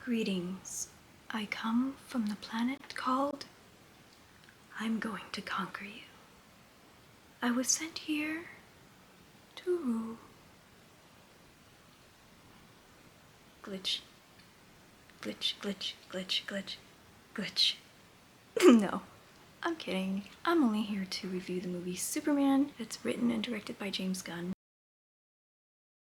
Greetings. I come from the planet called I'm going to conquer you. I was sent here to rule. Glitch. Glitch, glitch, glitch, glitch, glitch. No, I'm kidding. I'm only here to review the movie Superman. It's written and directed by James Gunn.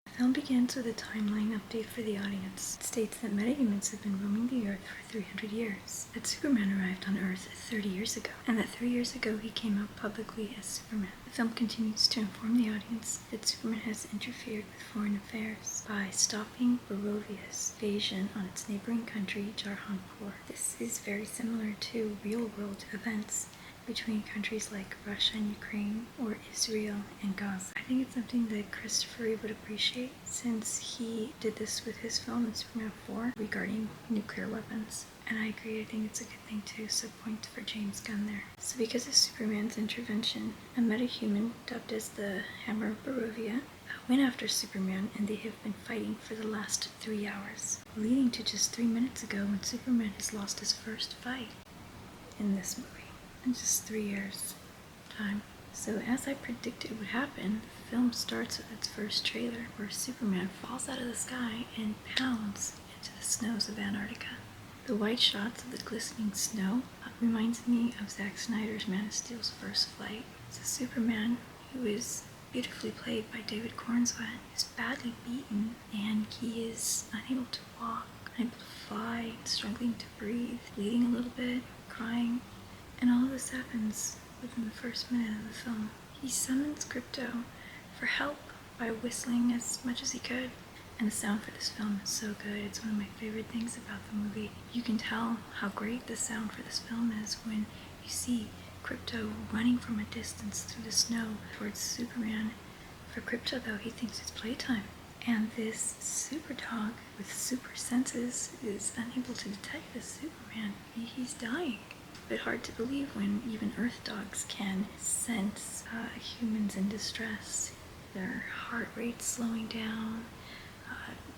The film begins with a timeline update for the audience. It states that metahumans have been roaming the Earth for 300 years, that Superman arrived on Earth 30 years ago, and that 3 years ago he came out publicly as Superman. The film continues to inform the audience that Superman has interfered with foreign affairs by stopping Boravia's invasion on its neighboring country, Jarhanpur. This is very similar to real-world events between countries like Russia and Ukraine, or Israel and Gaza. I think it's something that Christopher Reeve would appreciate, since he did this with his film in Superman 4 regarding nuclear weapons. And I agree, I think it's a good thing too, so point for James Gunn there. So because of Superman's intervention, a metahuman dubbed as the Hammer of Boravia went after Superman, and they have been fighting for the last 3 hours, leading to just 3 minutes ago when Superman has lost his first fight in this movie. In just 3 years time. So as I predicted would happen, the film starts with its first trailer where Superman falls out of the sky and pounds into the snows of Antarctica. The white shots of the glistening snow reminds me of Zack Snyder's Man of Steel's first flight. So Superman, who is beautifully played by David Cornswet, is badly beaten, and he is unable to walk, unable to fly, struggling to breathe, bleeding a little bit, crying. And all of this happens within the first minute of the film. He summons Krypto for help by whistling as much as he could. And the sound for this film is so good. It's one of my favorite things about the movie. You can tell how great the sound for this film is when you see Krypto running from a distance through the snow towards Superman. For Krypto, though, he thinks it's playtime. And this super dog with super senses is unable to detect the Superman. He's dying. A bit hard to believe when even Earth dogs can sense humans in distress. Their heart rate slowing down,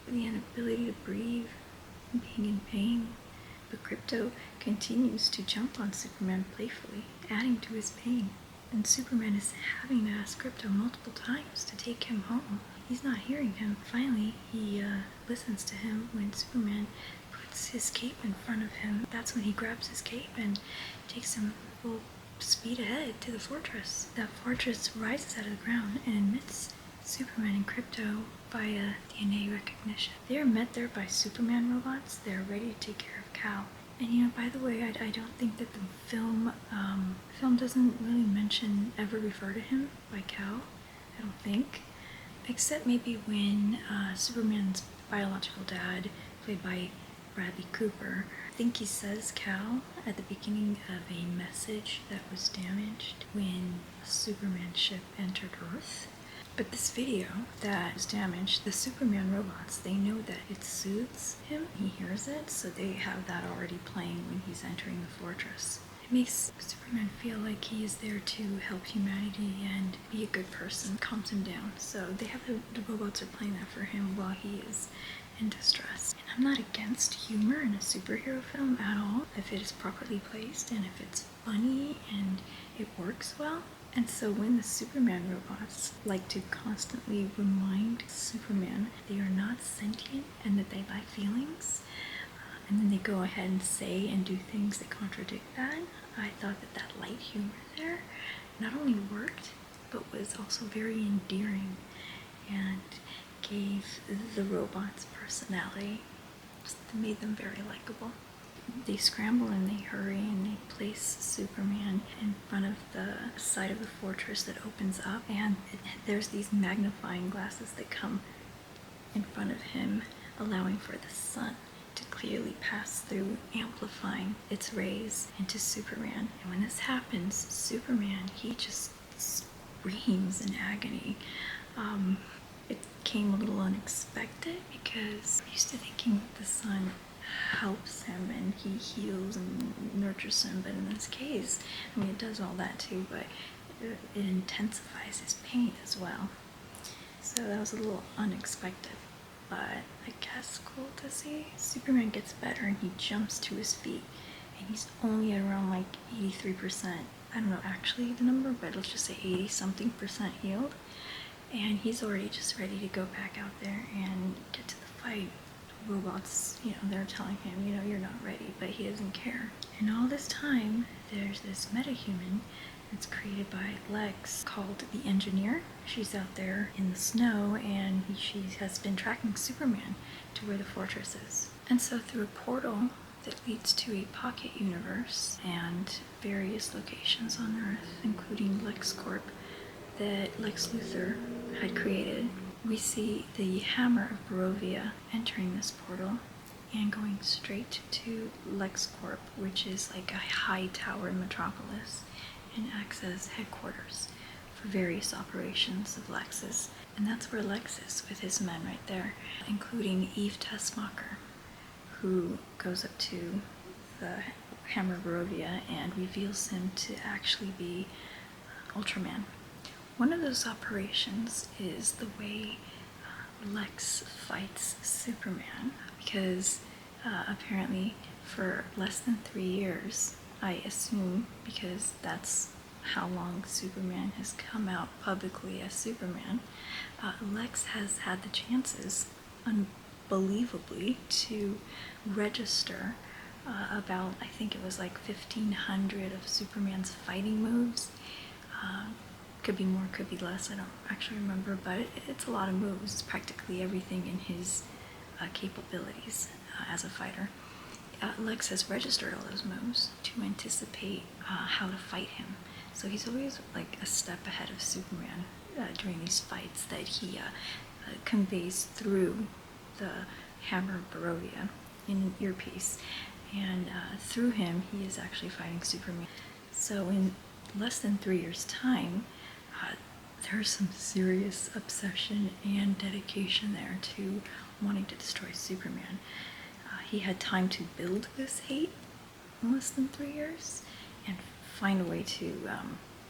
the inability to breathe, being in pain. But Krypto continues to jump on Superman playfully, adding to his pain. And Superman is having to ask Krypto multiple times to take him home. He's not hearing him. Finally, he listens to him when Superman puts his cape in front of him. That's when he grabs his cape and takes him full speed ahead to the fortress. That fortress rises out of the ground and admits Superman and Krypto via DNA recognition. They are met there by Superman robots. They're ready to take care of Cal. And by the way, I don't think that the film doesn't really ever refer to him by Cal. I don't think. Except maybe when Superman's biological dad, played by Bradley Cooper, I think he says Cal at the beginning of a message that was damaged when a Superman ship entered Earth. But this video that is damaged, the Superman robots, they know that it soothes him. He hears it, so they have that already playing when he's entering the fortress. It makes Superman feel like he is there to help humanity and be a good person, calms him down. So they have the robots are playing that for him while he is in distress. And I'm not against humor in a superhero film at all, if it is properly placed and if it's funny and it works well. And so when the Superman robots like to constantly remind Superman they are not sentient and that they lack feelings, and then they go ahead and say and do things that contradict that, I thought that light humor there not only worked, but was also very endearing and gave the robots personality. Just made them very likable. They scramble and they hurry and they place Superman in front of the side of the fortress that opens up, and there's these magnifying glasses that come in front of him, allowing for the sun to clearly pass through, amplifying its rays into Superman. And when this happens, Superman, he just screams in agony. It came a little unexpected because I'm used to thinking the sun helps him and he heals and nurtures him, but in this case, it does all that too, but it intensifies his pain as well. So that was a little unexpected. but I guess cool to see. Superman gets better and he jumps to his feet, and he's only at around like 83%. I don't know actually the number, but let's just say 80 something percent healed. And he's already just ready to go back out there and get to the fight. Robots, they're telling him, you're not ready, but he doesn't care. And all this time, there's this metahuman that's created by Lex called the Engineer. She's out there in the snow, and she has been tracking Superman to where the fortress is. And so through a portal that leads to a pocket universe and various locations on Earth, including LexCorp, that Lex Luthor had created, we see the hammer of Boravia entering this portal and going straight to LexCorp, which is like a high tower in Metropolis and acts as headquarters for various operations of Lex's. And that's where Lex is with his men right there, including Eve Tessmacher, who goes up to the hammer of Boravia and reveals him to actually be Ultraman. One of those operations is the way Lex fights Superman, because apparently for less than 3 years, I assume, because that's how long Superman has come out publicly as Superman, Lex has had the chances, unbelievably, to register about, I think it was like 1,500 of Superman's fighting moves. Could be more, could be less, I don't actually remember, but it's a lot of moves. It's practically everything in his capabilities as a fighter. Lex has registered all those moves to anticipate how to fight him. So he's always like a step ahead of Superman during these fights that he conveys through the hammer of Boravia in an earpiece. And through him, he is actually fighting Superman. So in less than 3 years' time, there's some serious obsession and dedication there to wanting to destroy Superman. He had time to build this hate in less than 3 years and find a way to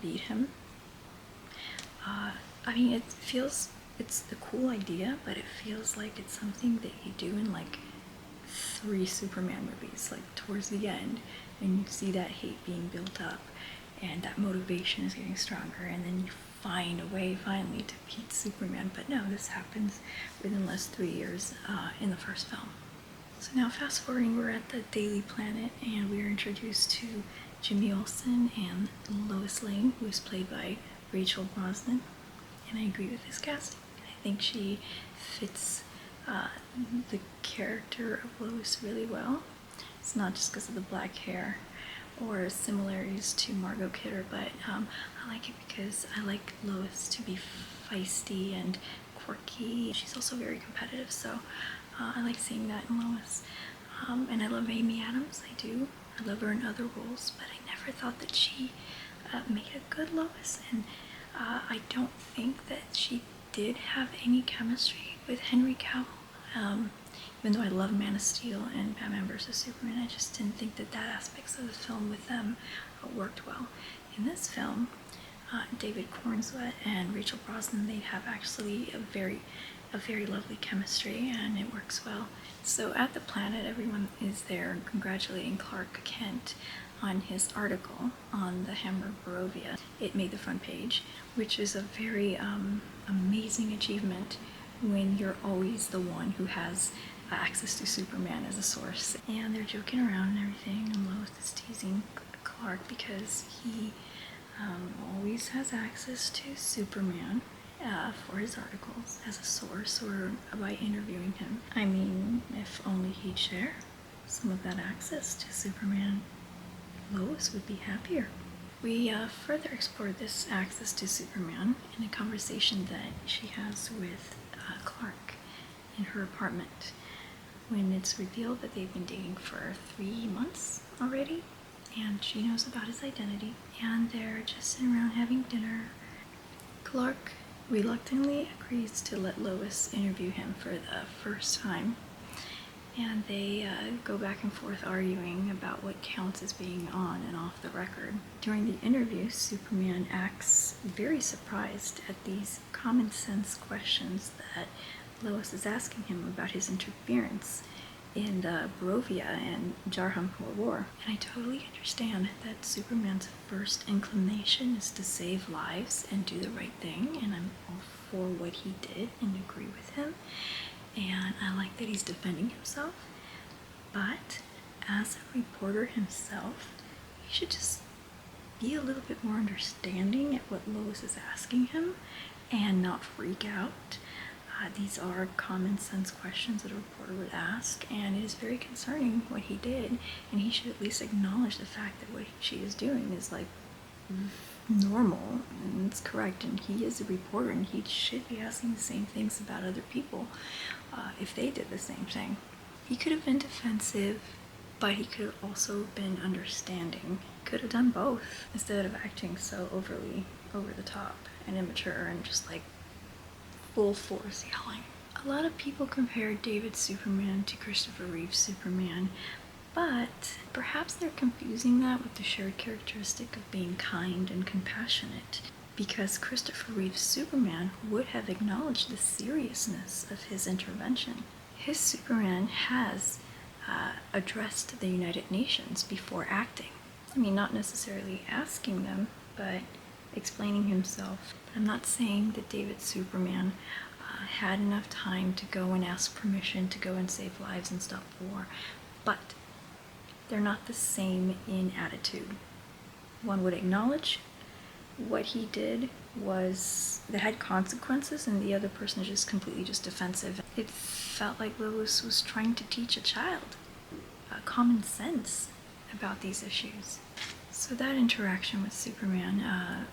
beat him. I mean, it's a cool idea, but it feels like it's something that you do in like 3 Superman movies, like towards the end, and you see that hate being built up and that motivation is getting stronger, and then you find a way finally to beat Superman. But no, this happens within less 3 years in the first film. So now fast forwarding, we're at the Daily Planet and we are introduced to Jimmy Olsen and Lois Lane, who is played by Rachel Brosnahan, and I agree with this casting. I think she fits the character of Lois really well. It's not just because of the black hair or similarities to Margot Kidder, but I like it because I like Lois to be feisty and quirky. She's also very competitive, so I like seeing that in Lois. And I love Amy Adams, I do. I love her in other roles, but I never thought that she made a good Lois, and I don't think that she did have any chemistry with Henry Cavill. Even though I love Man of Steel and Batman vs. Superman, I just didn't think that aspects of the film with them worked well. In this film, David Cornswet and Rachel Brosnahan, they have actually a very lovely chemistry, and it works well. So at the planet, everyone is there congratulating Clark Kent on his article on the hammer of Boravia. It made the front page, which is a very amazing achievement when you're always the one who has access to Superman as a source. And they're joking around and everything, and Lois is teasing Clark because he always has access to Superman for his articles as a source or by interviewing him. I mean, if only he'd share some of that access to Superman, Lois would be happier. We further explored this access to Superman in a conversation that she has with Clark in her apartment, when it's revealed that they've been dating for 3 months already, and she knows about his identity, and they're just sitting around having dinner. Clark reluctantly agrees to let Lois interview him for the first time, and they go back and forth arguing about what counts as being on and off the record. During the interview, Superman acts very surprised at these common sense questions that Lois is asking him about his interference in the Boravia and Jarhanpur war. And I totally understand that Superman's first inclination is to save lives and do the right thing, and I'm all for what he did and agree with him. And I like that he's defending himself. But as a reporter himself, he should just be a little bit more understanding at what Lois is asking him and not freak out. These are common sense questions that a reporter would ask, and it is very concerning what he did, and he should at least acknowledge the fact that what she is doing is like normal and it's correct, and he is a reporter and he should be asking the same things about other people if they did the same thing. He could have been defensive, but he could have also been understanding. Could have done both instead of acting so overly over the top and immature and just like full force yelling. A lot of people compare David's Superman to Christopher Reeve's Superman, but perhaps they're confusing that with the shared characteristic of being kind and compassionate, because Christopher Reeve's Superman would have acknowledged the seriousness of his intervention. His Superman has addressed the United Nations before acting. I mean, not necessarily asking them, but explaining himself. But I'm not saying that David's Superman had enough time to go and ask permission to go and save lives and stop war, but they're not the same in attitude. One would acknowledge what he did was that had consequences, and the other person is just completely just defensive. It felt like Lois was trying to teach a child common sense about these issues. So that interaction with Superman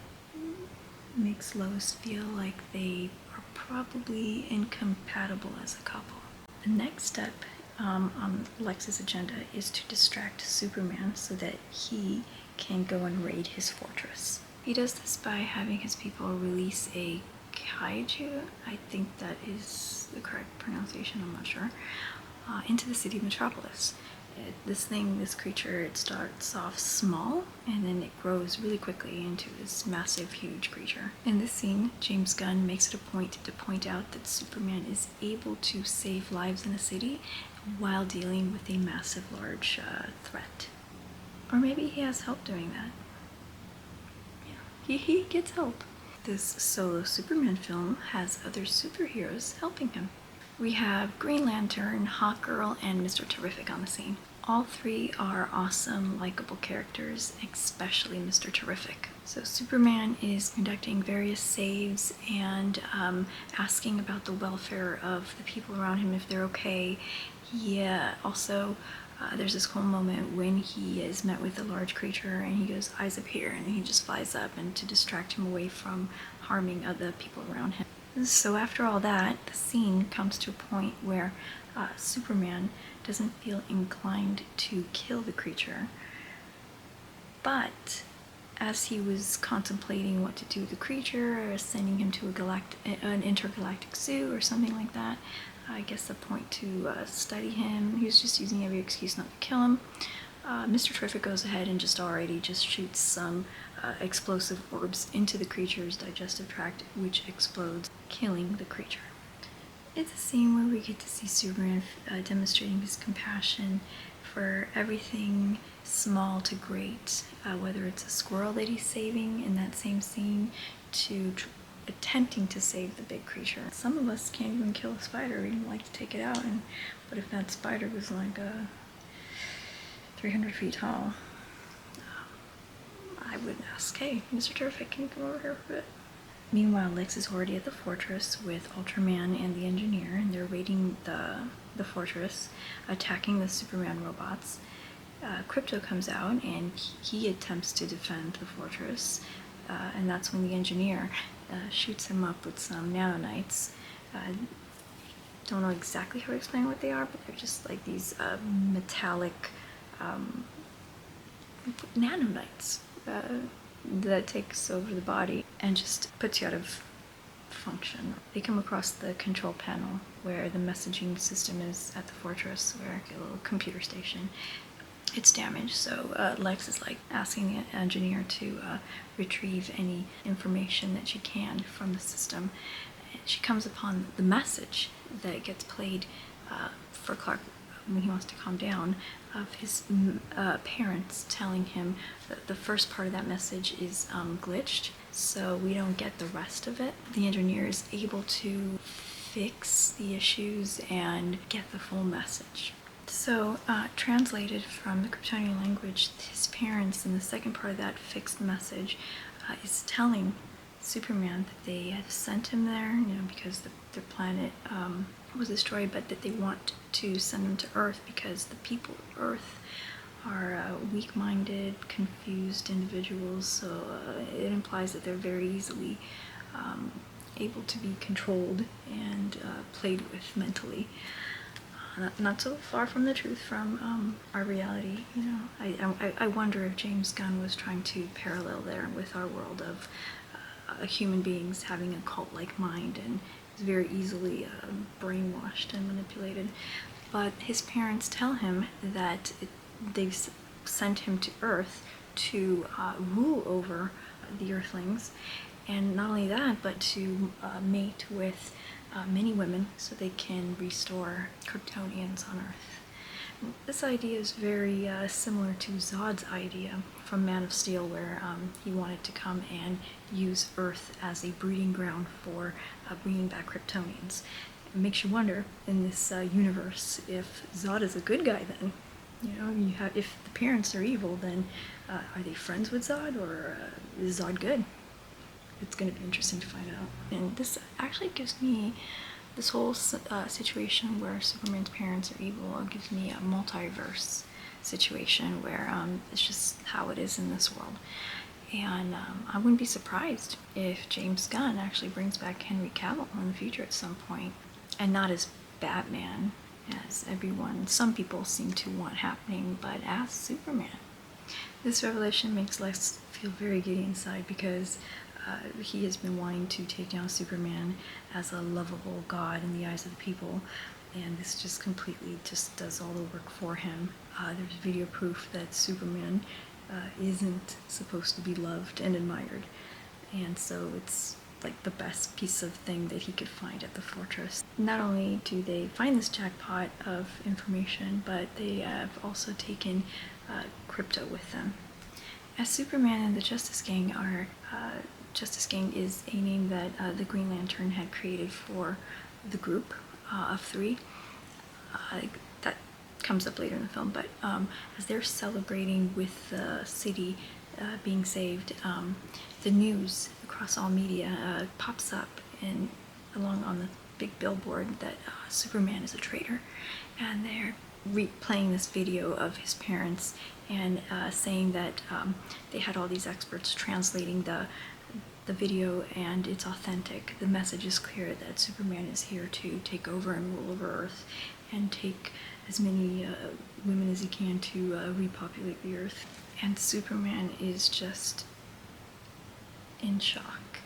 makes Lois feel like they are probably incompatible as a couple. The next step on Lex's agenda is to distract Superman so that he can go and raid his fortress. He does this by having his people release a Kaiju, I think that is the correct pronunciation, I'm not sure, into the city of Metropolis. This creature, it starts off small and then it grows really quickly into this massive, huge creature. In this scene, James Gunn makes it a point to point out that Superman is able to save lives in a city while dealing with a massive, large threat. Or maybe he has help doing that. Yeah, he gets help. This solo Superman film has other superheroes helping him. We have Green Lantern, Hawkgirl, and Mr. Terrific on the scene. All three are awesome, likable characters, especially Mr. Terrific. So Superman is conducting various saves and asking about the welfare of the people around him, if they're okay. He also, there's this whole moment when he is met with a large creature and he goes, "Eyes up here," and he just flies up and to distract him away from harming other people around him. So after all that, the scene comes to a point where Superman doesn't feel inclined to kill the creature, but as he was contemplating what to do with the creature, or sending him to an intergalactic zoo or something like that, I guess the point to study him, he was just using every excuse not to kill him. Mr. Terrific goes ahead and just shoots some explosive orbs into the creature's digestive tract, which explodes, killing the creature. It's a scene where we get to see Superman demonstrating his compassion for everything small to great, whether it's a squirrel that he's saving in that same scene to attempting to save the big creature. Some of us can't even kill a spider, we don't like to take it out, and what if that spider was like 300 feet tall? I would ask, "Hey, Mr. Terrific, can you come over here for a bit?" Meanwhile, Lex is already at the fortress with Ultraman and the engineer, and they're raiding the fortress, attacking the Superman robots. Krypto comes out and he attempts to defend the fortress, and that's when the engineer shoots him up with some nanonites. Don't know exactly how to explain what they are, but they're just like these metallic nanonites that takes over the body and just puts you out of function. They come across the control panel where the messaging system is at the fortress, where a little computer station. It's damaged, so Lex is like asking the engineer to retrieve any information that she can from the system. And she comes upon the message that gets played for Clark when he wants to calm down, of his parents telling him that the first part of that message is glitched, so we don't get the rest of it. The engineer is able to fix the issues and get the full message. So, translated from the Kryptonian language, his parents in the second part of that fixed message is telling Superman that they have sent him there, because their planet was destroyed, but that they want to send him to Earth because the people of Earth are weak-minded, confused individuals, so it implies that they're very easily able to be controlled and played with mentally. Not so far from the truth from our reality, I wonder if James Gunn was trying to parallel there with our world of human beings having a cult-like mind and is very easily brainwashed and manipulated. But his parents tell him that they've sent him to Earth to rule over the Earthlings, and not only that, but to mate with many women so they can restore Kryptonians on Earth. This idea is very similar to Zod's idea from Man of Steel, where he wanted to come and use Earth as a breeding ground for bringing back Kryptonians. It makes you wonder, in this universe, if Zod is a good guy then. If the parents are evil, then are they friends with Zod, or is Zod good? It's going to be interesting to find out. And this actually gives me, this whole situation where Superman's parents are evil, gives me a multiverse situation where it's just how it is in this world. And I wouldn't be surprised if James Gunn actually brings back Henry Cavill in the future at some point, and not as Batman, as some people seem to want happening, but as Superman. This revelation makes Lex feel very giddy inside, because he has been wanting to take down Superman as a lovable god in the eyes of the people, and this just completely just does all the work for him. There's video proof that Superman isn't supposed to be loved and admired, and so it's like the best piece of thing that he could find at the fortress. Not only do they find this jackpot of information, but they have also taken Krypto with them. As Superman and the Justice Gang Justice Gang is a name that the Green Lantern had created for the group of three. That comes up later in the film, but as they're celebrating with the city being saved, the news across all media pops up and along on the big billboard that Superman is a traitor, and they're replaying this video of his parents and saying that they had all these experts translating the video, and it's authentic. The message is clear that Superman is here to take over and rule over Earth and take as many women as he can to repopulate the Earth. And Superman is just in shock.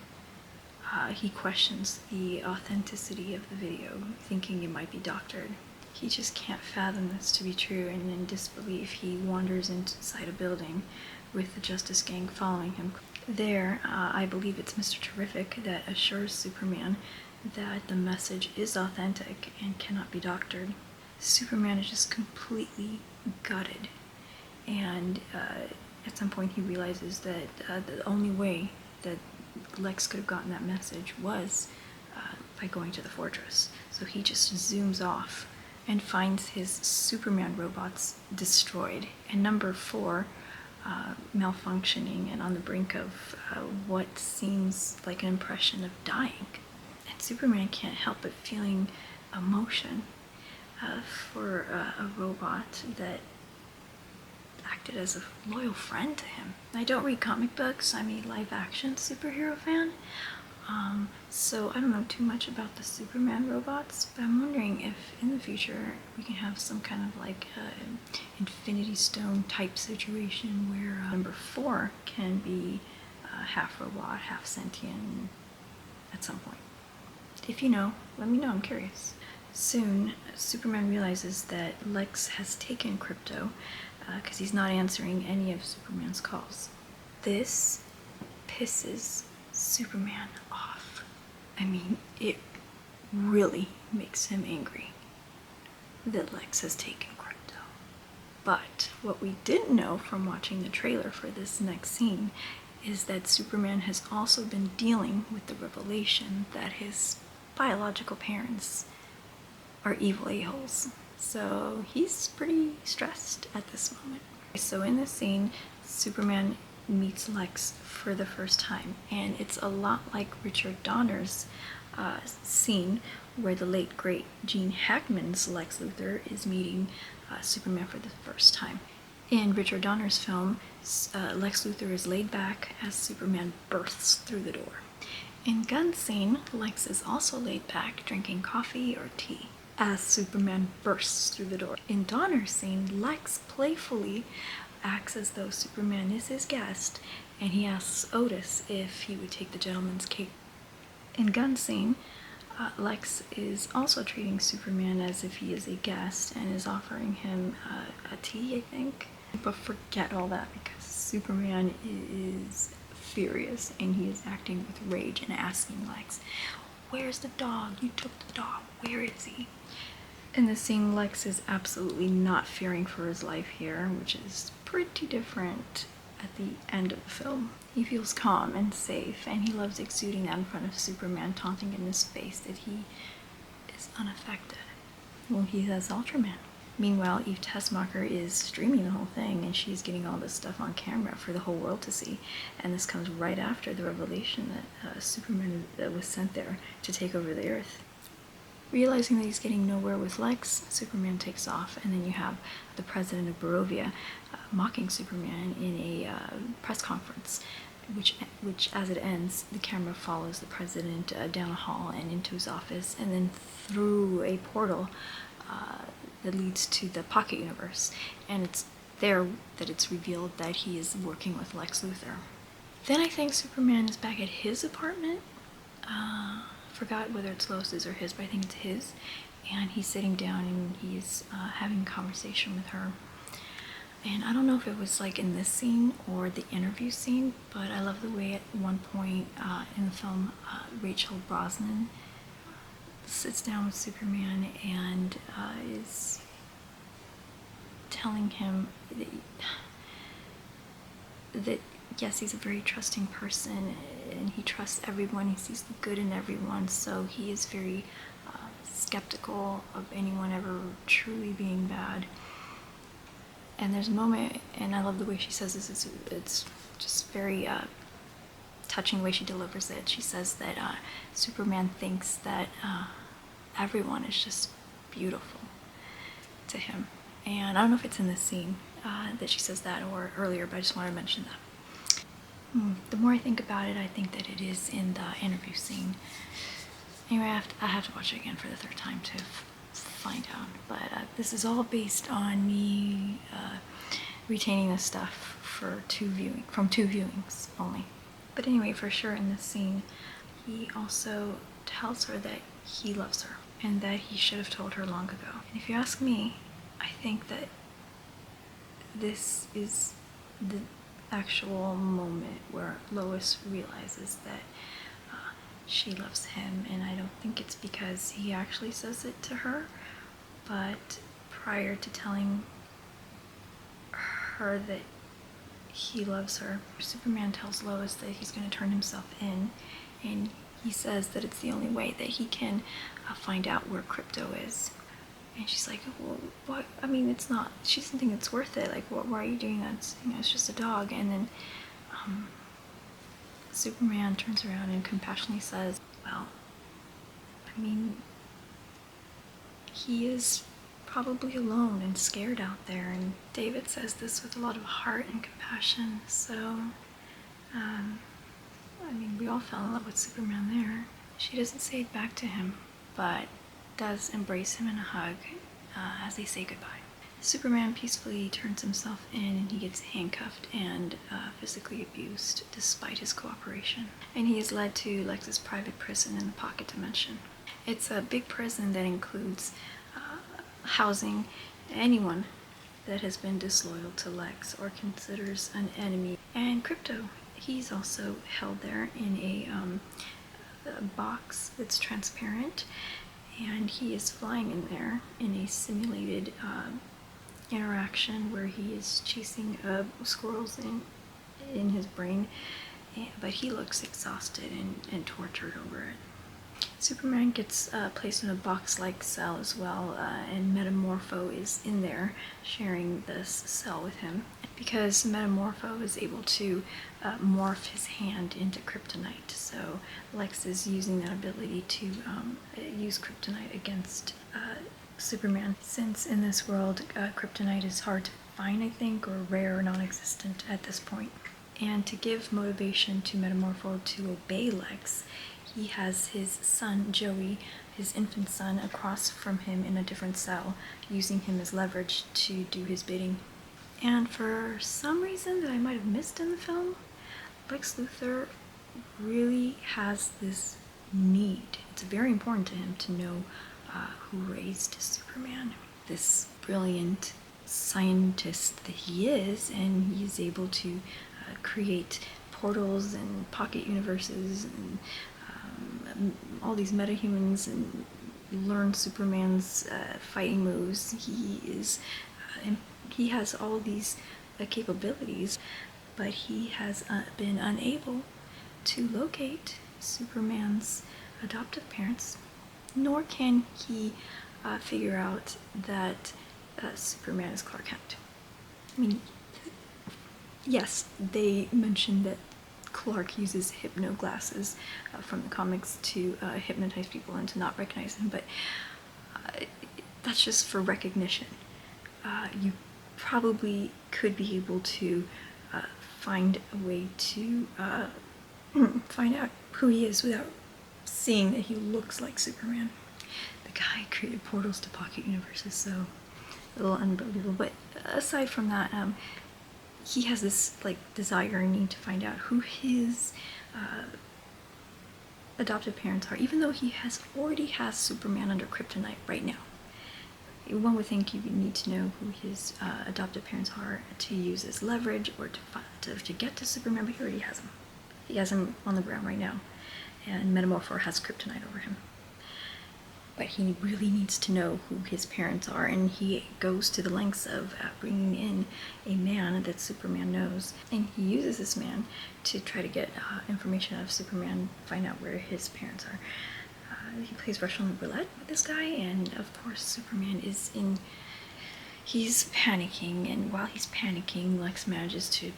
He questions the authenticity of the video, thinking it might be doctored. He just can't fathom this to be true, and in disbelief he wanders inside a building with the Justice Gang following him. There, I believe it's Mr. Terrific that assures Superman that the message is authentic and cannot be doctored. Superman is just completely gutted, and at some point he realizes that the only way that Lex could have gotten that message was by going to the fortress. So he just zooms off and finds his Superman robots destroyed, and number 4 malfunctioning and on the brink of what seems like an impression of dying. And Superman can't help but feeling emotion for a robot that acted as a loyal friend to him. I don't read comic books, I'm a live-action superhero fan, so I don't know too much about the Superman robots, but I'm wondering if in the future we can have some kind of like Infinity Stone type situation where number 4 can be half robot, half sentient at some point. If you know, let me know, I'm curious. Soon, Superman realizes that Lex has taken Krypto because he's not answering any of Superman's calls. This pisses Superman off. I mean, it really makes him angry that Lex has taken Krypto. But what we didn't know from watching the trailer for this next scene is that Superman has also been dealing with the revelation that his biological parents are evil a-holes. So he's pretty stressed at this moment. So in this scene, Superman meets Lex for the first time, and it's a lot like Richard Donner's scene where the late great Gene Hackman's Lex Luthor is meeting Superman for the first time. In Richard Donner's film, Lex Luthor is laid back as Superman bursts through the door. In Gunn's scene, Lex is also laid back drinking coffee or tea as Superman bursts through the door. In Donner's scene, Lex playfully acts as though Superman is his guest, and he asks Otis if he would take the gentleman's cape. In Gunn's scene, Lex is also treating Superman as if he is a guest and is offering him a tea, I think. But forget all that, because Superman is furious and he is acting with rage and asking Lex, "Where's the dog? You took the dog. Where is he?" In the scene, Lex is absolutely not fearing for his life here, which is pretty different at the end of the film. He feels calm and safe, and he loves exuding that in front of Superman, taunting in his face that he is unaffected. Well, he has Ultraman. Meanwhile, Eve Tessmacher is streaming the whole thing, and she's getting all this stuff on camera for the whole world to see. And this comes right after the revelation that Superman was sent there to take over the Earth. Realizing that he's getting nowhere with Lex, Superman takes off, and then you have the president of Boravia mocking Superman in a press conference, which as it ends, the camera follows the president down a hall and into his office, and then through a portal that leads to the Pocket Universe, and it's there that it's revealed that he is working with Lex Luthor. Then I think Superman is back at his apartment. Forgot whether it's Lois's or his, but I think it's his, and he's sitting down and he's having a conversation with her. And I don't know if it was like in this scene or the interview scene, but I love the way at one point in the film Rachel Brosnahan sits down with Superman and is telling him that yes, he's a very trusting person and he trusts everyone, he sees the good in everyone, so he is very skeptical of anyone ever truly being bad. And there's a moment, and I love the way she says this, it's just very touching the way she delivers it. She says that Superman thinks that everyone is just beautiful to him. And I don't know if it's in this scene that she says that or earlier, but I just wanted to mention that. The more I think about it, I think that it is in the interview scene. Anyway, I have to watch it again for the third time to find out. But this is all based on me retaining this stuff for from two viewings only. But anyway, for sure in this scene, he also tells her that he loves her and that he should have told her long ago. And if you ask me, I think that this is the actual moment where Lois realizes that she loves him, and I don't think it's because he actually says it to her, but prior to telling her that he loves her, Superman tells Lois that he's going to turn himself in, and he says that it's the only way that he can find out where Krypto is. And she's like, well, what? I mean, it's not, she doesn't think it's worth it. Like, why are you doing that? It's, it's just a dog. And then Superman turns around and compassionately says, well, I mean, he is probably alone and scared out there. And David says this with a lot of heart and compassion. So, I mean, we all fell in love with Superman there. She doesn't say it back to him, but does embrace him in a hug as they say goodbye. Superman peacefully turns himself in and he gets handcuffed and physically abused despite his cooperation. And he is led to Lex's private prison in the Pocket Dimension. It's a big prison that includes housing anyone that has been disloyal to Lex or considers an enemy. And Krypto, he's also held there in a box that's transparent, and he is flying in there in a simulated interaction where he is chasing squirrels in his brain, but he looks exhausted and tortured over it. Superman gets placed in a box-like cell as well, and Metamorpho is in there sharing this cell with him because Metamorpho is able to morph his hand into Kryptonite. So Lex is using that ability to use Kryptonite against Superman, since in this world Kryptonite is hard to find, I think, or rare or non-existent at this point. And to give motivation to Metamorpho to obey Lex, he has his son, Joey, his infant son, across from him in a different cell, using him as leverage to do his bidding. And for some reason that I might have missed in the film, Lex Luthor really has this need. It's very important to him to know who raised Superman. This brilliant scientist that he is, and he's able to create portals and pocket universes and all these metahumans and learn Superman's fighting moves. He has all these capabilities, but he has been unable to locate Superman's adoptive parents, nor can he figure out that Superman is Clark Kent. I mean, yes, they mentioned that Clark uses hypno glasses from the comics to hypnotize people and to not recognize him, but that's just for recognition. You probably could be able to find a way to find out who he is without seeing that he looks like Superman. The guy created portals to pocket universes, so a little unbelievable. But aside from that, he has this desire and need to find out who his adoptive parents are, even though he already has Superman under Kryptonite right now. One would think you would need to know who his adoptive parents are to use as leverage or to get to Superman, but he already has him. He has him on the ground right now, and Metamorpho has Kryptonite over him. But he really needs to know who his parents are, and he goes to the lengths of bringing in a man that Superman knows, and he uses this man to try to get information out of Superman, find out where his parents are. He plays Russian roulette with this guy, and of course Superman he's panicking, and while he's panicking, Lex manages to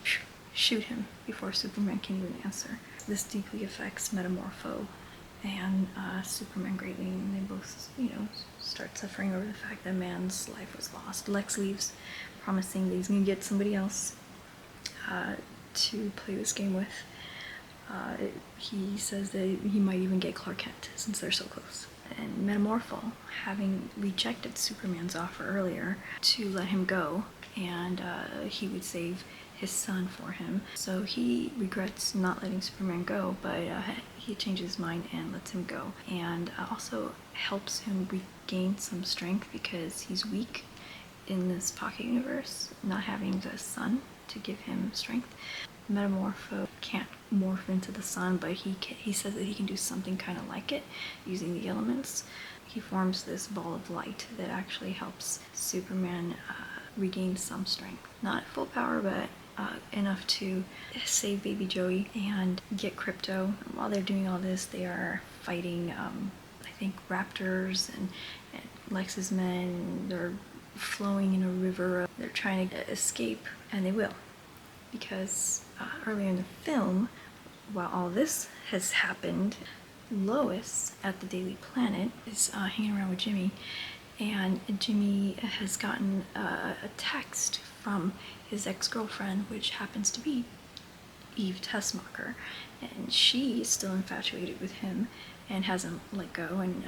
shoot him before Superman can even answer. This deeply affects Metamorpho and Superman greatly, and they both, start suffering over the fact that man's life was lost. Lex leaves, promising that he's gonna get somebody else to play this game with. He says that he might even get Clark Kent, since they're so close. And Metamorpho, having rejected Superman's offer earlier to let him go, and he would save his son for him. So he regrets not letting Superman go, but he changes his mind and lets him go. And also helps him regain some strength because he's weak in this pocket universe, not having the sun to give him strength. Metamorpho can't morph into the sun, but he says that he can do something kind of like it using the elements. He forms this ball of light that actually helps Superman regain some strength. Not full power, but enough to save baby Joey and get Krypto. While they're doing all this, they are fighting, I think, raptors and Lex's men. They're flowing in a river. They're trying to escape, and they will. Because earlier in the film, while all this has happened, Lois at the Daily Planet is hanging around with Jimmy, and Jimmy has gotten a text from his ex-girlfriend, which happens to be Eve Tessmacher, and she is still infatuated with him and hasn't let go, and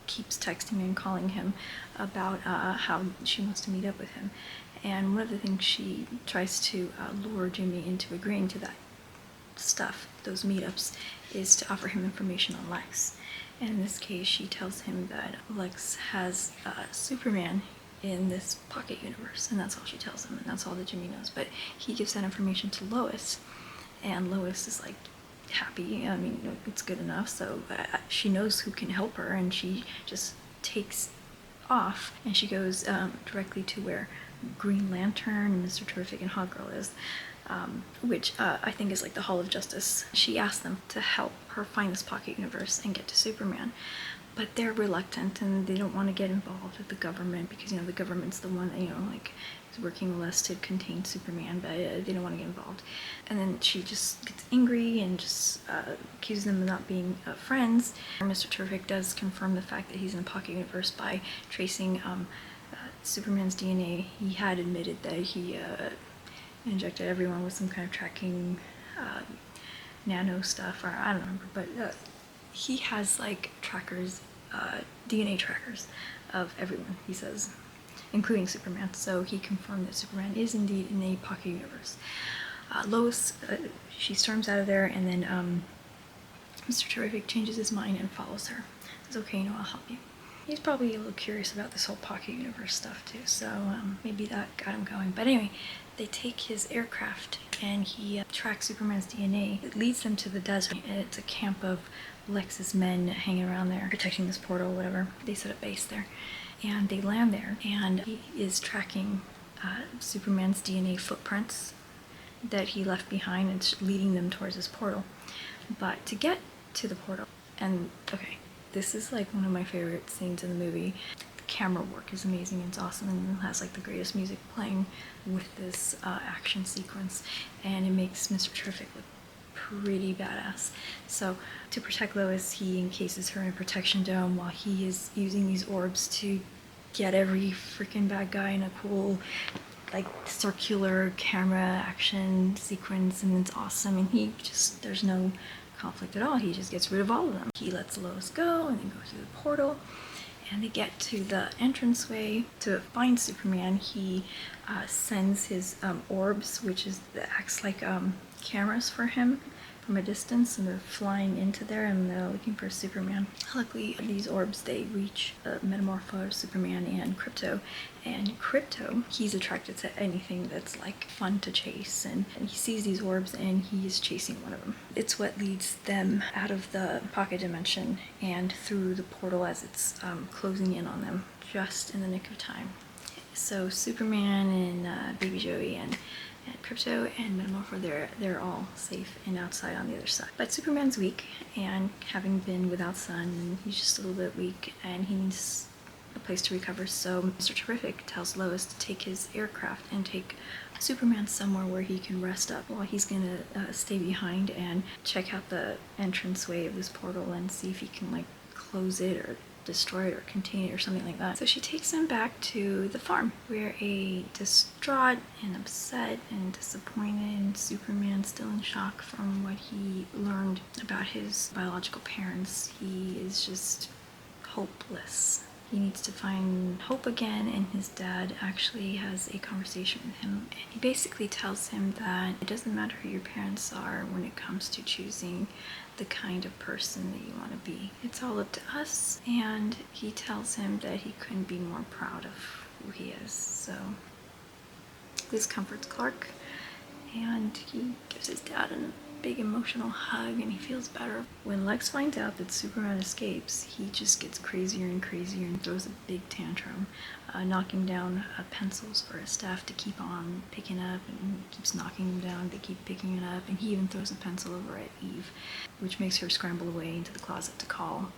keeps texting and calling him about how she wants to meet up with him. And one of the things she tries to lure Jimmy into agreeing to that stuff, those meetups, is to offer him information on Lex. And in this case, she tells him that Lex has Superman in this pocket universe, and that's all she tells him, and that's all that Jimmy knows. But he gives that information to Lois, and Lois is like, happy. I mean, it's good enough. So she knows who can help her, and she just takes off, and she goes directly to where Green Lantern and Mr. Terrific and Hawkgirl is, which I think is like the Hall of Justice. She asks them to help her find this pocket universe and get to Superman, but they're reluctant and they don't want to get involved with the government because, you know, the government's the one that, you know, like, is working less to contain Superman, but they don't want to get involved. And then she just gets angry and just accuses them of not being friends. Mr. Terrific does confirm the fact that he's in a pocket universe by tracing Superman's DNA. He had admitted that he injected everyone with some kind of tracking nano stuff, or I don't remember, but he has like trackers, DNA trackers of everyone, he says, including Superman. So he confirmed that Superman is indeed in a pocket universe. Lois, she storms out of there, and then Mr. Terrific changes his mind and follows her. Says, okay, you know, I'll help you. He's probably a little curious about this whole pocket universe stuff too, so maybe that got him going. But anyway, they take his aircraft and he tracks Superman's DNA. It leads them to the desert. It's a camp of Lex's men hanging around there, protecting this portal, whatever. They set up base there. And they land there, and he is tracking Superman's DNA footprints that he left behind and leading them towards this portal. But to get to the portal, and okay, this is like one of my favorite scenes in the movie. The camera work is amazing, it's awesome, and it has like the greatest music playing with this action sequence, and it makes Mr. Terrific look pretty badass. So to protect Lois, he encases her in a protection dome while he is using these orbs to get every freaking bad guy in a cool like circular camera action sequence, and it's awesome. And he just, there's no conflict at all. He just gets rid of all of them. He lets Lois go and then goes through the portal, and they get to the entranceway to find Superman. He sends his orbs, which acts like cameras for him from a distance, and they're flying into there and they're looking for Superman. Luckily, these orbs, they reach Metamorpho, Superman, and Krypto. And Krypto, he's attracted to anything that's like fun to chase, and he sees these orbs and he's chasing one of them. It's what leads them out of the pocket dimension and through the portal as it's closing in on them just in the nick of time. So Superman and Baby Joey and Krypto and Metamorpho, they're all safe and outside on the other side. But Superman's weak, and having been without sun, he's just a little bit weak and he needs a place to recover. So Mr. Terrific tells Lois to take his aircraft and take Superman somewhere where he can rest up while he's gonna stay behind and check out the entranceway of this portal and see if he can like close it or destroy it or contain it or something like that. So she takes him back to the farm where a distraught and upset and disappointed Superman, still in shock from what he learned about his biological parents, he is just hopeless. He needs to find hope again, and his dad actually has a conversation with him. And he basically tells him that it doesn't matter who your parents are when it comes to choosing the kind of person that you want to be. It's all up to us, and he tells him that he couldn't be more proud of who he is. So this comforts Clark, and he gives his dad a big emotional hug, and he feels better. When Lex finds out that Superman escapes, he just gets crazier and crazier and throws a big tantrum, knocking down pencils for his staff to keep on picking up, and he keeps knocking them down, they keep picking it up, and he even throws a pencil over at Eve, which makes her scramble away into the closet to call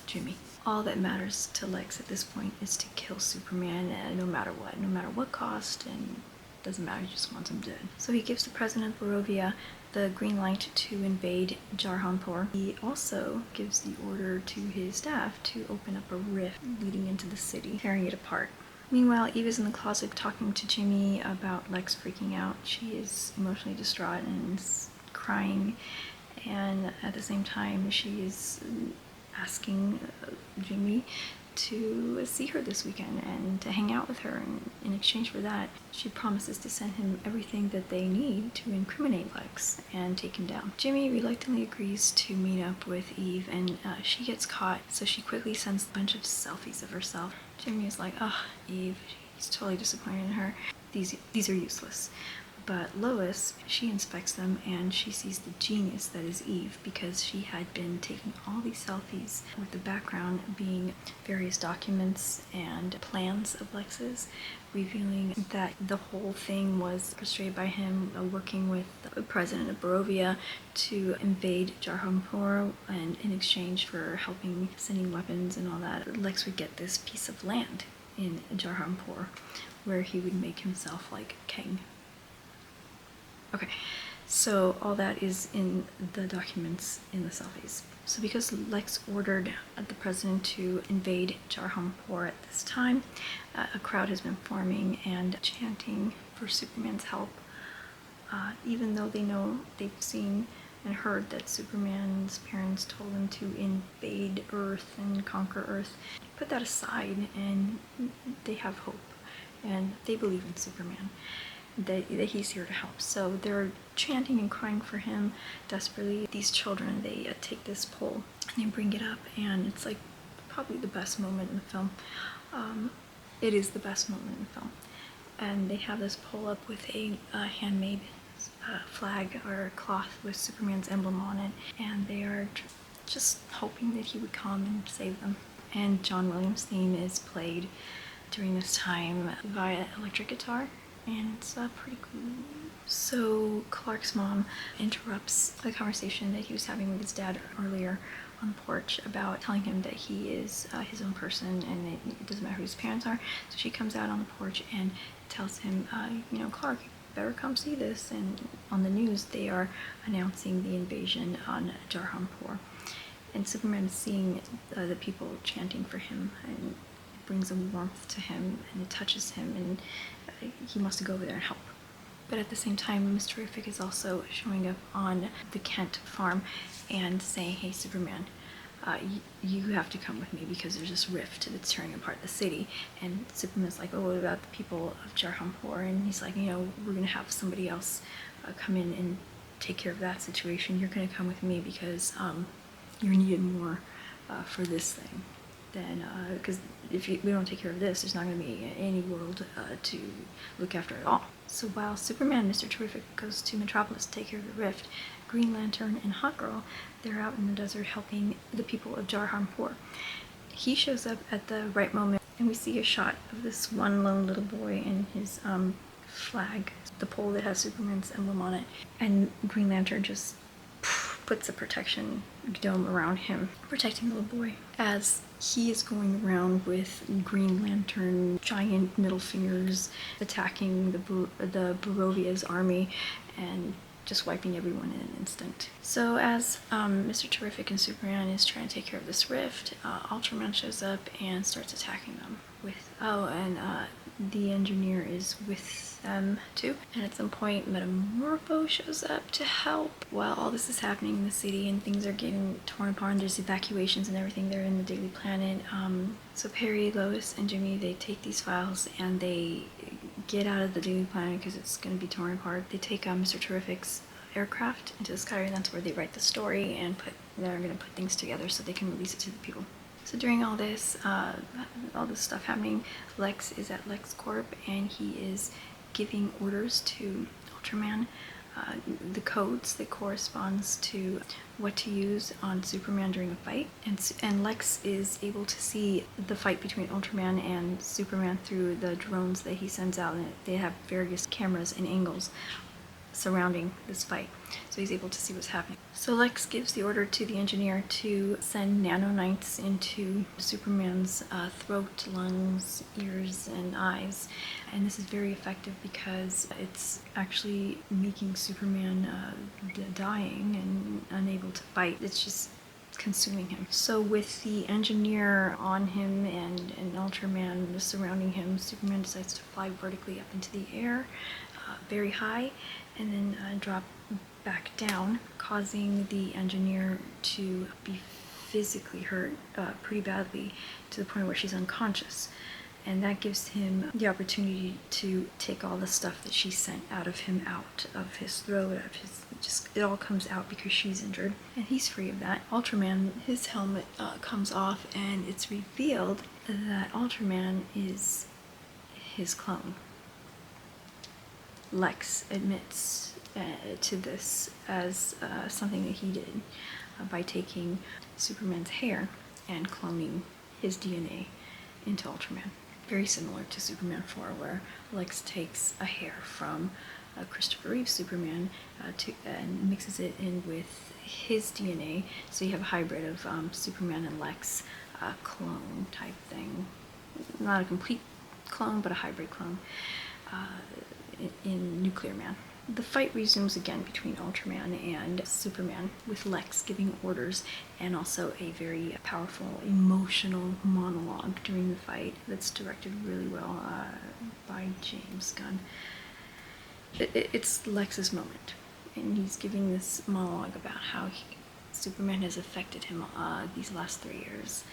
Jimmy. All that matters to Lex at this point is to kill Superman, no matter what cost, and doesn't matter, he just wants him dead. So he gives the president of Boravia the green light to invade Jarhanpur. He also gives the order to his staff to open up a rift leading into the city, tearing it apart. Meanwhile, Eve is in the closet talking to Jimmy about Lex freaking out. She is emotionally distraught and is crying, and at the same time she is asking Jimmy to see her this weekend and to hang out with her, and in exchange for that she promises to send him everything that they need to incriminate Lex and take him down. Jimmy reluctantly agrees to meet up with Eve, and she gets caught, so she quickly sends a bunch of selfies of herself. Jimmy is like, oh, Eve, he's totally disappointed in her. These are useless. But Lois, she inspects them and she sees the genius that is Eve, because she had been taking all these selfies with the background being various documents and plans of Lex's, revealing that the whole thing was orchestrated by him working with the president of Boravia to invade Jarhanpur, and in exchange for helping sending weapons and all that, Lex would get this piece of land in Jarhanpur where he would make himself like king. Okay, so all that is in the documents in the selfies. So because Lex ordered the president to invade Jarhanpur at this time, a crowd has been forming and chanting for Superman's help, even though they know they've seen and heard that Superman's parents told him to invade Earth and conquer Earth. Put that aside and they have hope and they believe in Superman. That he's here to help. So they're chanting and crying for him desperately. These children, they take this pole and they bring it up, and it's like probably the best moment in the film. It is the best moment in the film. And they have this pole up with a handmade flag or cloth with Superman's emblem on it, and they are just hoping that he would come and save them. And John Williams' theme is played during this time via electric guitar, and it's pretty cool. So Clark's mom interrupts the conversation that he was having with his dad earlier on the porch about telling him that he is his own person and it doesn't matter who his parents are. So she comes out on the porch and tells him, you know, Clark, you better come see this. And on the news they are announcing the invasion on Jarhanpur. And Superman is seeing the people chanting for him, and it brings a warmth to him and it touches him, and he wants to go over there and help. But at the same time, Mr. Terrific is also showing up on the Kent farm and saying, hey Superman, you have to come with me because there's this rift that's tearing apart the city. And Superman's like, oh, what about the people of Jarhanpur? And he's like, you know, we're gonna have somebody else come in and take care of that situation. You're gonna come with me because you're needed more for this thing. Then, because if we don't take care of this, there's not going to be any world to look after at all. So while Superman and Mr. Terrific goes to Metropolis to take care of the rift, Green Lantern and Hawkgirl, they're out in the desert helping the people of Jarhanpur. He shows up at the right moment, and we see a shot of this one lone little boy in his flag, the pole that has Superman's emblem on it, and Green Lantern just puts a protection dome around him, protecting the little boy, as he is going around with Green Lantern giant middle fingers attacking the Boravia's army and just wiping everyone in an instant. So as Mr. Terrific and Superman is trying to take care of this rift, Ultraman shows up and starts attacking them with, the engineer is with them too. And at some point, Metamorpho shows up to help. While all this is happening in the city and things are getting torn apart and there's evacuations and everything, they're in the Daily Planet. So Perry, Lois, and Jimmy, they take these files and they get out of the Daily Planet because it's going to be torn apart. They take Mr. Terrific's aircraft into the sky, and that's where they write the story and they're going to put things together so they can release it to the people. So during all this stuff happening, Lex is at LexCorp and he is giving orders to Ultraman, the codes that corresponds to what to use on Superman during a fight. And Lex is able to see the fight between Ultraman and Superman through the drones that he sends out, and they have various cameras and angles surrounding this fight, so he's able to see what's happening. So Lex gives the order to the engineer to send nanonites into Superman's throat, lungs, ears, and eyes, and this is very effective because it's actually making Superman dying and unable to fight. It's just consuming him. So with the engineer on him and Ultraman surrounding him, Superman decides to fly vertically up into the air, very high, and then drop back down, causing the engineer to be physically hurt pretty badly to the point where she's unconscious. And that gives him the opportunity to take all the stuff that she sent out of him, out of his throat, out of his, it all comes out because she's injured, and he's free of that. Ultraman, his helmet comes off, and it's revealed that Ultraman is his clone. Lex admits to this as something that he did by taking Superman's hair and cloning his DNA into Ultraman. Very similar to Superman 4, where Lex takes a hair from Christopher Reeve's Superman and mixes it in with his DNA, so you have a hybrid of Superman and Lex clone type thing. Not a complete clone, but a hybrid clone in Nuclear Man. The fight resumes again between Ultraman and Superman, with Lex giving orders and also a very powerful emotional monologue during the fight that's directed really well by James Gunn. It's Lex's moment, and he's giving this monologue about how Superman has affected him these last 3 years.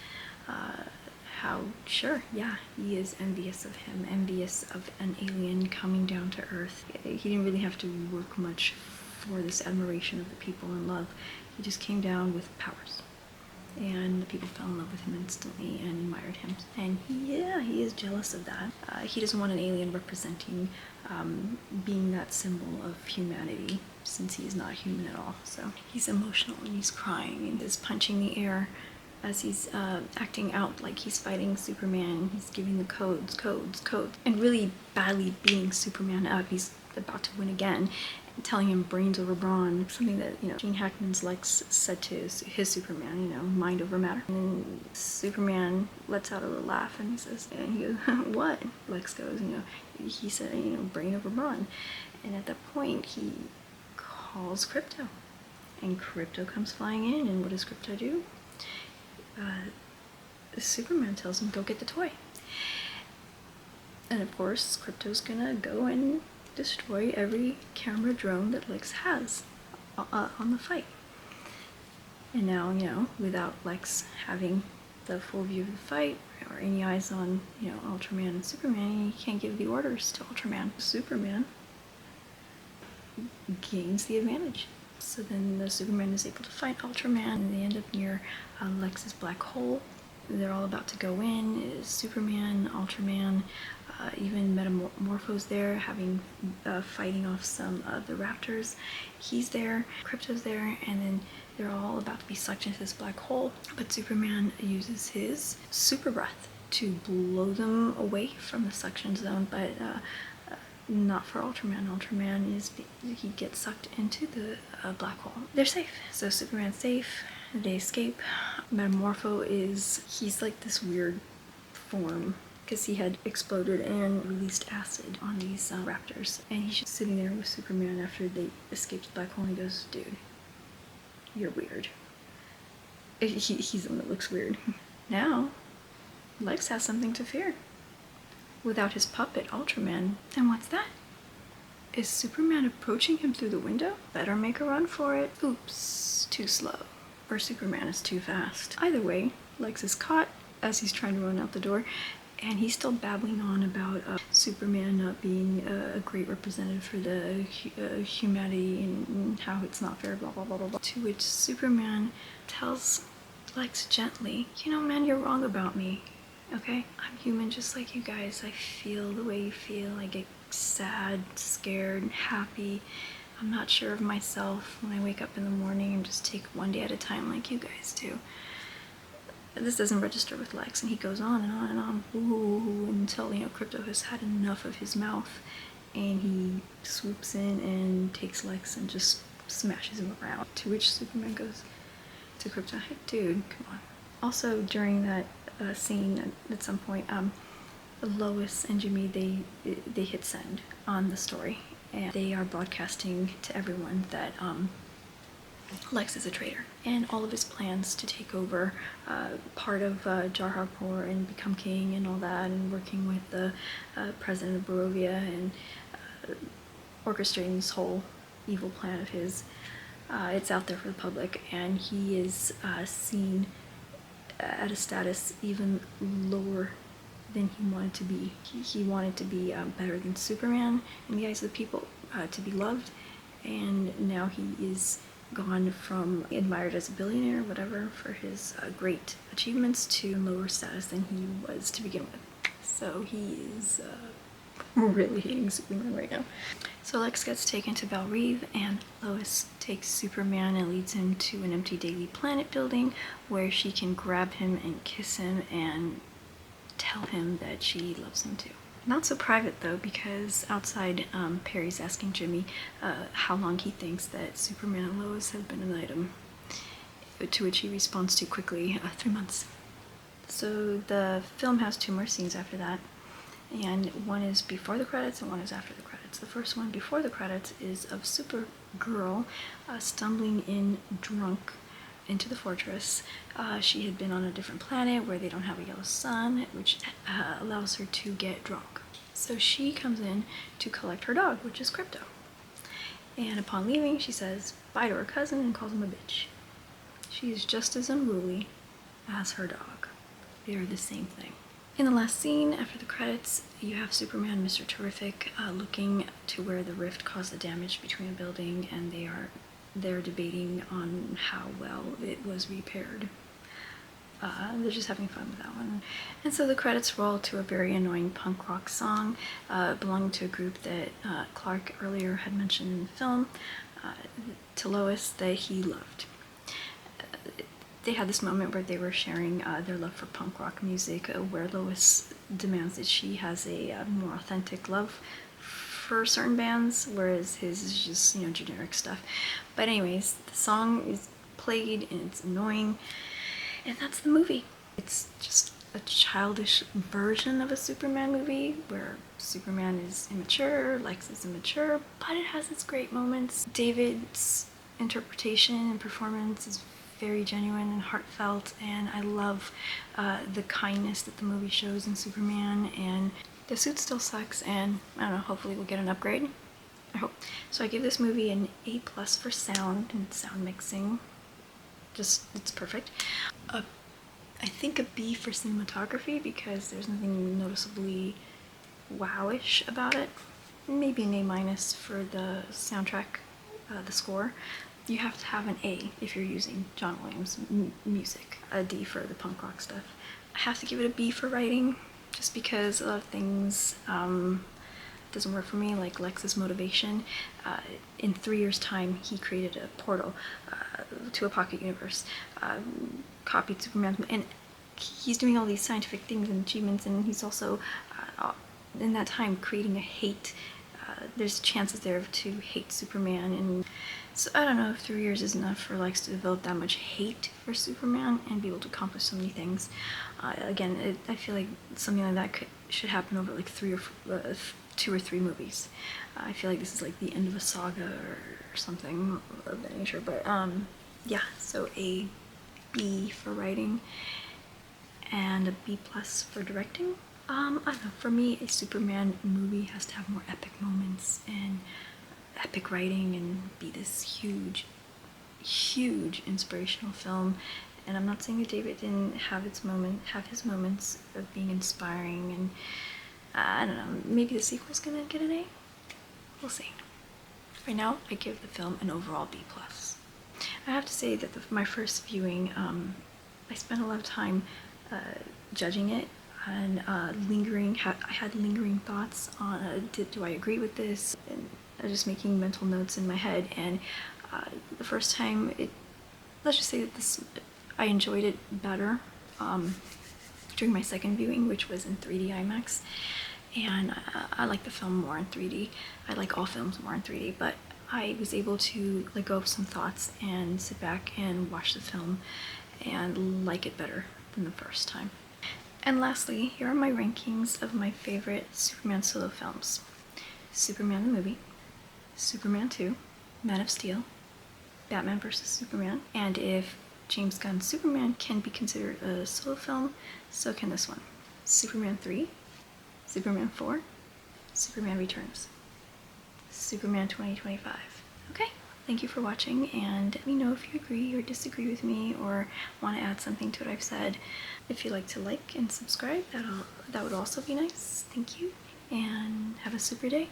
How, sure, yeah, he is envious of him, envious of an alien coming down to Earth. He didn't really have to work much for this admiration of the people and love. He just came down with powers. And the people fell in love with him instantly and admired him. And he is jealous of that. He doesn't want an alien representing being that symbol of humanity, since he is not human at all. So he's emotional and he's crying and he's punching the air as he's acting out like he's fighting Superman. He's giving the codes, and really badly beating Superman up. He's about to win again, telling him brains over brawn, something that, Gene Hackman's Lex said to his Superman, mind over matter. And then Superman lets out a little laugh and he says, and he goes, what? Lex goes, he said, brain over brawn. And at that point, he calls Krypto. And Krypto comes flying in, and what does Krypto do? Superman tells him, go get the toy. And of course, Krypto's gonna go and destroy every camera drone that Lex has on the fight. And now, without Lex having the full view of the fight or any eyes on, Ultraman and Superman, he can't give the orders to Ultraman. Superman gains the advantage. So then the Superman is able to fight Ultraman, and they end up near Lex's black hole. They're all about to go in. Superman, Ultraman, even Metamorpho's there, fighting off some of the Raptors. He's there, Krypto's there, and then they're all about to be sucked into this black hole. But Superman uses his super breath to blow them away from the suction zone, but not for Ultraman. Ultraman he gets sucked into the black hole. They're safe. So Superman's safe. They escape. Metamorpho he's like this weird form, because he had exploded and released acid on these raptors. And he's just sitting there with Superman after they escaped the black hole, and he goes, dude, you're weird. He's the one that looks weird. Now, Lex has something to fear. Without his puppet, Ultraman. And what's that? Is Superman approaching him through the window? Better make a run for it. Oops, too slow. Or Superman is too fast. Either way, Lex is caught as he's trying to run out the door, and he's still babbling on about Superman not being a great representative for the humanity and how it's not fair, blah, blah, blah, blah, blah. To which Superman tells Lex gently, man, you're wrong about me. Okay, I'm human just like you guys. I feel the way you feel. I get sad, scared, happy. I'm not sure of myself when I wake up in the morning and just take one day at a time like you guys do. This doesn't register with Lex, and he goes on and on and on, until, Krypto has had enough of his mouth, and he swoops in and takes Lex and just smashes him around. To which Superman goes to Krypto, hey, dude, come on. Also, during that scene at some point, Lois and Jimmy, they hit send on the story, and they are broadcasting to everyone that Lex is a traitor, and all of his plans to take over part of Jarhanpur and become king and all that, and working with the president of Boravia and orchestrating this whole evil plan of his. It's out there for the public, and he is seen at a status even lower than he wanted to be. He wanted to be better than Superman in the eyes of the people, to be loved, and now he is gone from admired as a billionaire, whatever, for his great achievements, to lower status than he was to begin with. So he is really hating Superman right now. So Lex gets taken to Boravia, and Lois takes Superman and leads him to an empty Daily Planet building where she can grab him and kiss him and tell him that she loves him too. Not so private though, because outside Perry's asking Jimmy how long he thinks that Superman and Lois have been an item, to which he responds too quickly, 3 months. So the film has 2 more scenes after that, and one is before the credits and one is after the credits. The first one before the credits is of Supergirl stumbling in drunk into the fortress. She had been on a different planet where they don't have a yellow sun, which allows her to get drunk. So she comes in to collect her dog, which is Krypto. And upon leaving, she says bye to her cousin and calls him a bitch. She is just as unruly as her dog. They are the same thing. In the last scene, after the credits, you have Superman and Mr. Terrific looking to where the rift caused the damage between a building, and they're debating on how well it was repaired. They're just having fun with that one. And so the credits roll to a very annoying punk rock song belonging to a group that Clark earlier had mentioned in the film to Lois that he loved. They had this moment where they were sharing their love for punk rock music, where Lois demands that she has a more authentic love for certain bands, whereas his is just, you know, generic stuff. But anyways, the song is played and it's annoying, and that's the movie. It's just a childish version of a Superman movie where Superman is immature, Lex is immature, but it has its great moments. David's interpretation and performance is very genuine and heartfelt, and I love the kindness that the movie shows in Superman, and the suit still sucks, and I don't know, hopefully we'll get an upgrade. I hope. So I give this movie an A+ for sound and sound mixing. Just, it's perfect. I think a B for cinematography because there's nothing noticeably wowish about it. Maybe an A- for the soundtrack, the score. You have to have an A if you're using John Williams music. A D for the punk rock stuff. I have to give it a B for writing, just because a lot of things doesn't work for me, like Lex's motivation. In 3 years' time, he created a portal to a pocket universe, copied Superman, and he's doing all these scientific things and achievements, and he's also, in that time, creating a hate. There's chances there to hate Superman, and so I don't know if 3 years is enough for Lex to develop that much hate for Superman and be able to accomplish so many things. Again, I feel like something like that should happen over like 2 or 3 movies. I feel like this is like the end of a saga or something of that nature, but yeah, so a B for writing and a B+ for directing. I don't know, for me, a Superman movie has to have more epic moments and epic writing and be this huge, huge inspirational film. And I'm not saying that David didn't have his moments of being inspiring, and I don't know, maybe the sequel's gonna get an A? We'll see. Right now, I give the film an overall B+. I have to say that my first viewing, I spent a lot of time judging it and lingering. I had lingering thoughts on do I agree with this, and I was just making mental notes in my head. And the first time, let's just say that I enjoyed it better during my second viewing, which was in 3D IMAX, and I like the film more in 3D. I like all films more in 3D, but I was able to let go of some thoughts and sit back and watch the film and like it better than the first time. And lastly, here are my rankings of my favorite Superman solo films. Superman the movie, Superman 2, Man of Steel, Batman vs. Superman, and if James Gunn's Superman can be considered a solo film, so can this one. Superman 3, Superman 4, Superman Returns, Superman 2025. Okay, thank you for watching, and let me know if you agree or disagree with me or want to add something to what I've said. If you'd like to like and subscribe, that would also be nice. Thank you, and have a super day.